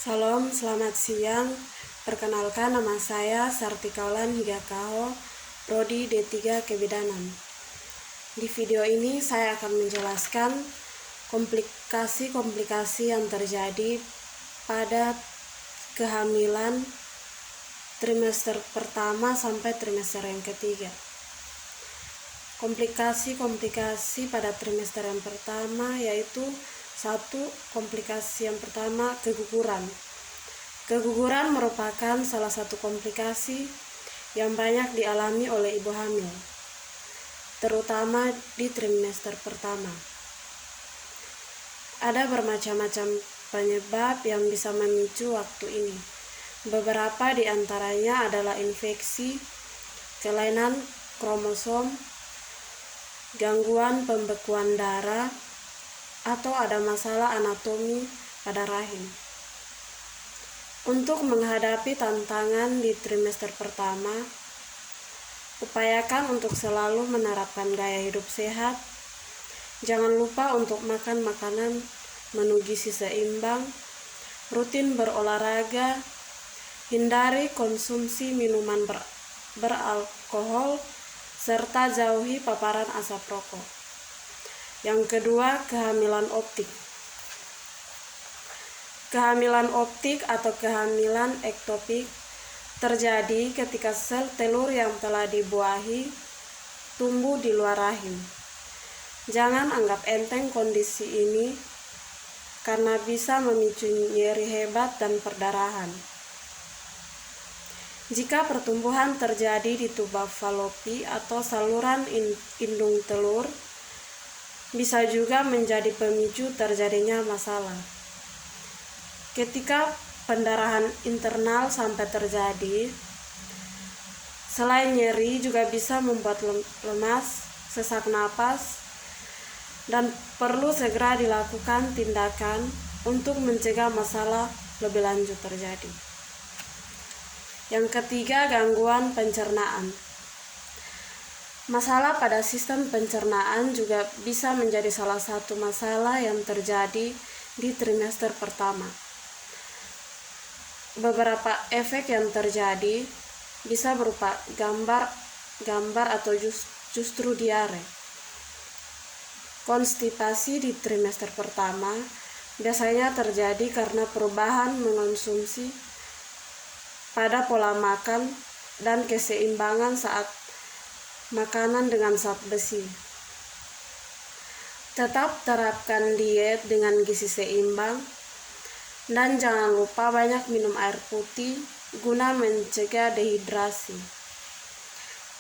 Salam, selamat siang. Perkenalkan, nama saya Sartikaulan Higakaho, Prodi D3 Kebidanan. Di video ini saya akan menjelaskan komplikasi-komplikasi yang terjadi pada kehamilan trimester pertama sampai trimester yang ketiga. Komplikasi-komplikasi pada trimester yang pertama yaitu komplikasi yang pertama, keguguran. Keguguran merupakan salah satu komplikasi yang banyak dialami oleh ibu hamil, terutama di trimester pertama. Ada bermacam-macam penyebab yang bisa memicu waktu ini. Beberapa di antaranya adalah infeksi, kelainan kromosom, gangguan pembekuan darah, atau ada masalah anatomi pada rahim. Untuk menghadapi tantangan di trimester pertama, upayakan untuk selalu menerapkan gaya hidup sehat. Jangan lupa untuk makan makanan menu gizi seimbang, rutin berolahraga, hindari konsumsi minuman beralkohol, serta jauhi paparan asap rokok. Yang kedua, kehamilan optik. Kehamilan optik atau kehamilan ektopik terjadi ketika sel telur yang telah dibuahi tumbuh di luar rahim. Jangan anggap enteng kondisi ini karena bisa memicu nyeri hebat dan perdarahan. Jika pertumbuhan terjadi di tuba falopi atau saluran indung telur, bisa juga menjadi pemicu terjadinya masalah. Ketika pendarahan internal sampai terjadi, selain nyeri juga bisa membuat lemas, sesak napas, dan perlu segera dilakukan tindakan untuk mencegah masalah lebih lanjut terjadi. Yang ketiga, gangguan pencernaan. Masalah pada sistem pencernaan juga bisa menjadi salah satu masalah yang terjadi di trimester pertama. Beberapa efek yang terjadi bisa berupa gambar atau justru diare. Konstipasi di trimester pertama biasanya terjadi karena perubahan mengonsumsi pada pola makan dan keseimbangan saat makanan dengan zat besi. Tetap terapkan diet dengan gizi seimbang dan jangan lupa banyak minum air putih guna mencegah dehidrasi.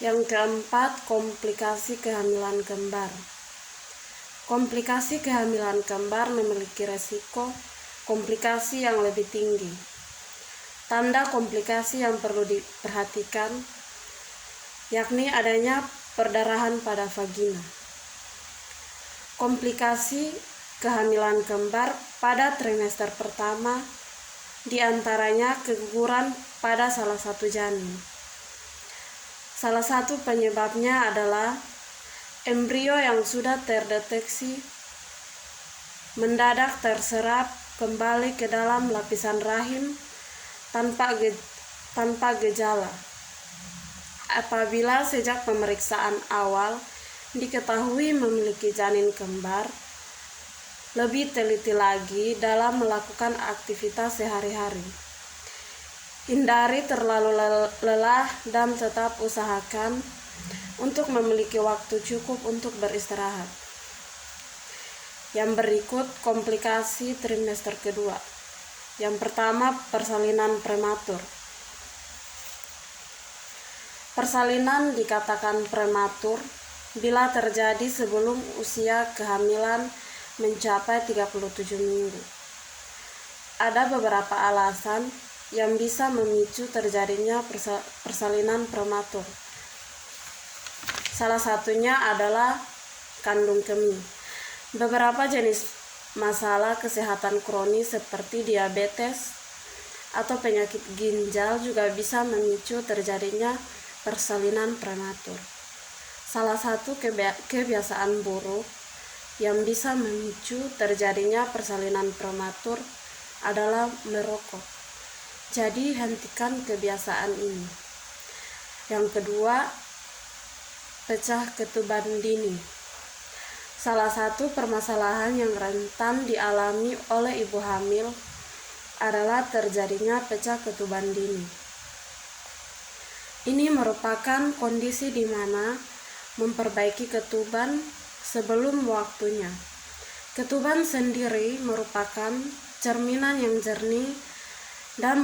Yang keempat, komplikasi kehamilan kembar. Komplikasi kehamilan kembar memiliki resiko komplikasi yang lebih tinggi. Tanda komplikasi yang perlu diperhatikan yakni adanya perdarahan pada vagina. Komplikasi kehamilan kembar pada trimester pertama diantaranya keguguran pada salah satu janin. Salah satu penyebabnya adalah embrio yang sudah terdeteksi mendadak terserap kembali ke dalam lapisan rahim tanpa gejala. Apabila sejak pemeriksaan awal diketahui memiliki janin kembar, lebih teliti lagi dalam melakukan aktivitas sehari-hari. Hindari terlalu lelah dan tetap usahakan untuk memiliki waktu cukup untuk beristirahat. Yang berikut, komplikasi trimester kedua. Yang pertama, persalinan prematur. Persalinan dikatakan prematur bila terjadi sebelum usia kehamilan mencapai 37 minggu. Ada beberapa alasan yang bisa memicu terjadinya persalinan prematur. Salah satunya adalah kandung kemih. Beberapa jenis masalah kesehatan kronis seperti diabetes atau penyakit ginjal juga bisa memicu terjadinya persalinan prematur. Salah satu kebiasaan buruk yang bisa memicu terjadinya persalinan prematur adalah merokok. Jadi hentikan kebiasaan ini. Yang kedua, pecah ketuban dini. Salah satu permasalahan yang rentan dialami oleh ibu hamil adalah terjadinya pecah ketuban dini. Ini merupakan kondisi di mana memperbaiki ketuban sebelum waktunya. Ketuban sendiri merupakan cerminan yang jernih dan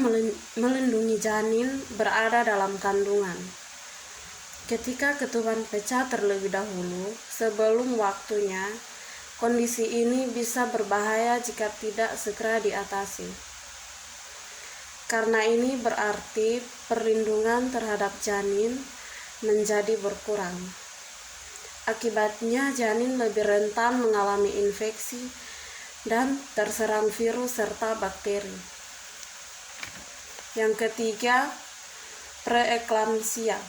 melindungi janin berada dalam kandungan. Ketika ketuban pecah terlebih dahulu sebelum waktunya, kondisi ini bisa berbahaya jika tidak segera diatasi. Karena ini berarti perlindungan terhadap janin menjadi berkurang. Akibatnya janin lebih rentan mengalami infeksi dan terserang virus serta bakteri. Yang ketiga, preeklamsia.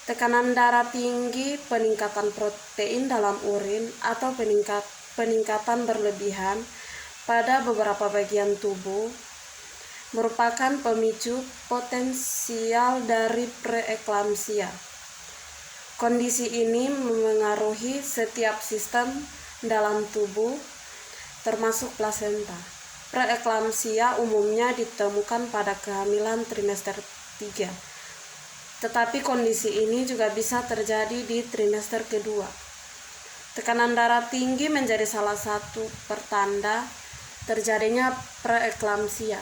Tekanan darah tinggi, peningkatan protein dalam urin, atau peningkatan berlebihan pada beberapa bagian tubuh merupakan pemicu potensial dari preeklamsia. Kondisi ini memengaruhi setiap sistem dalam tubuh, termasuk plasenta. Preeklamsia umumnya ditemukan pada kehamilan trimester 3. Tetapi kondisi ini juga bisa terjadi di trimester kedua. Tekanan darah tinggi menjadi salah satu pertanda terjadinya preeklamsia.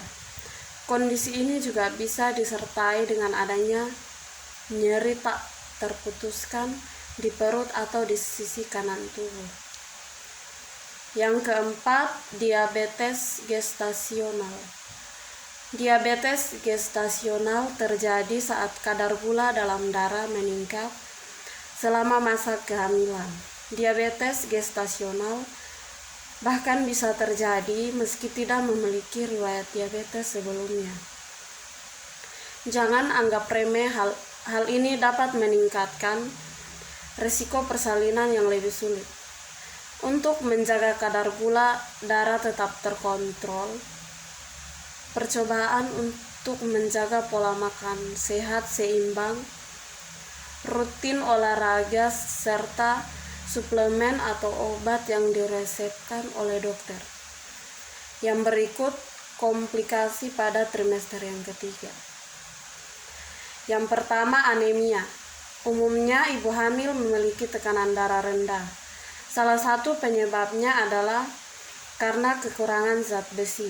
Kondisi ini juga bisa disertai dengan adanya nyeri tak terputuskan di perut atau di sisi kanan tubuh. Yang keempat, diabetes gestasional. Diabetes gestasional terjadi saat kadar gula dalam darah meningkat selama masa kehamilan. Diabetes gestasional bahkan bisa terjadi meski tidak memiliki riwayat diabetes sebelumnya. Jangan anggap remeh, hal ini dapat meningkatkan risiko persalinan yang lebih sulit. Untuk menjaga kadar gula darah tetap terkontrol, percobaan untuk menjaga pola makan sehat seimbang, rutin olahraga, serta suplemen atau obat yang diresepkan oleh dokter. Yang berikut, komplikasi pada trimester yang ketiga. Yang pertama, anemia. Umumnya ibu hamil memiliki tekanan darah rendah. Salah satu penyebabnya adalah karena kekurangan zat besi.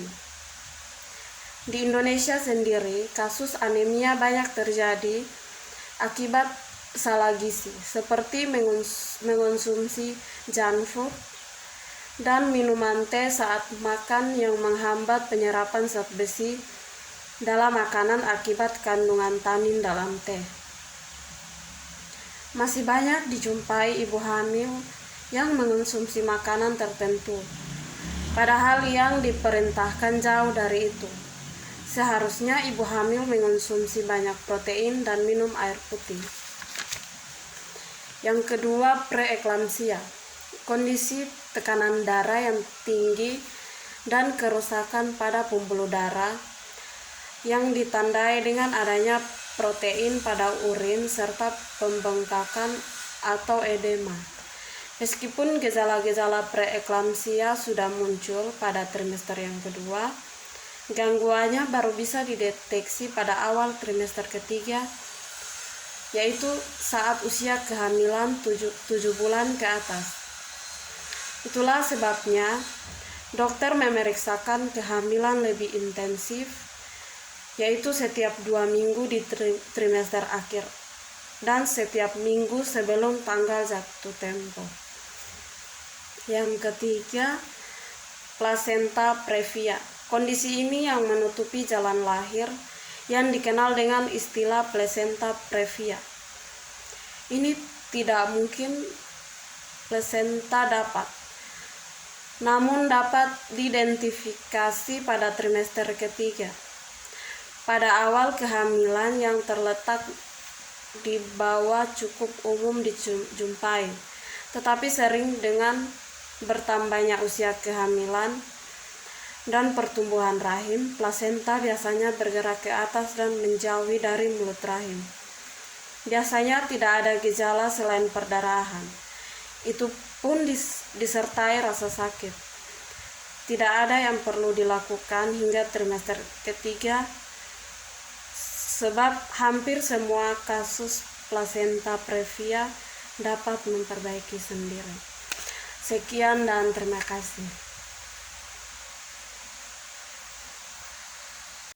Di Indonesia sendiri, kasus anemia banyak terjadi akibat salah gizi, seperti mengonsumsi junk food dan minuman teh saat makan yang menghambat penyerapan zat besi dalam makanan akibat kandungan tanin dalam teh. Masih banyak dijumpai ibu hamil yang mengonsumsi makanan tertentu, padahal yang diperintahkan jauh dari itu. Seharusnya ibu hamil mengonsumsi banyak protein dan minum air putih. Yang kedua, preeklamsia. Kondisi tekanan darah yang tinggi dan kerusakan pada pembuluh darah yang ditandai dengan adanya protein pada urin serta pembengkakan atau edema. Meskipun gejala-gejala preeklamsia sudah muncul pada trimester yang kedua, gangguannya baru bisa dideteksi pada awal trimester ketiga, yaitu saat usia kehamilan 7 bulan ke atas. Itulah sebabnya dokter memeriksakan kehamilan lebih intensif, yaitu setiap 2 minggu di trimester akhir dan setiap minggu sebelum tanggal jatuh tempo. Yang ketiga, plasenta previa. Kondisi ini yang menutupi jalan lahir yang dikenal dengan istilah plasenta previa. Ini tidak mungkin plasenta namun dapat diidentifikasi pada trimester ketiga. Pada awal kehamilan yang terletak di bawah cukup umum dijumpai, tetapi sering dengan bertambahnya usia kehamilan dan pertumbuhan rahim, plasenta biasanya bergerak ke atas dan menjauhi dari mulut rahim. Biasanya tidak ada gejala selain perdarahan. Itu pun disertai rasa sakit. Tidak ada yang perlu dilakukan hingga trimester ketiga, sebab hampir semua kasus plasenta previa dapat memperbaiki sendiri. Sekian dan terima kasih.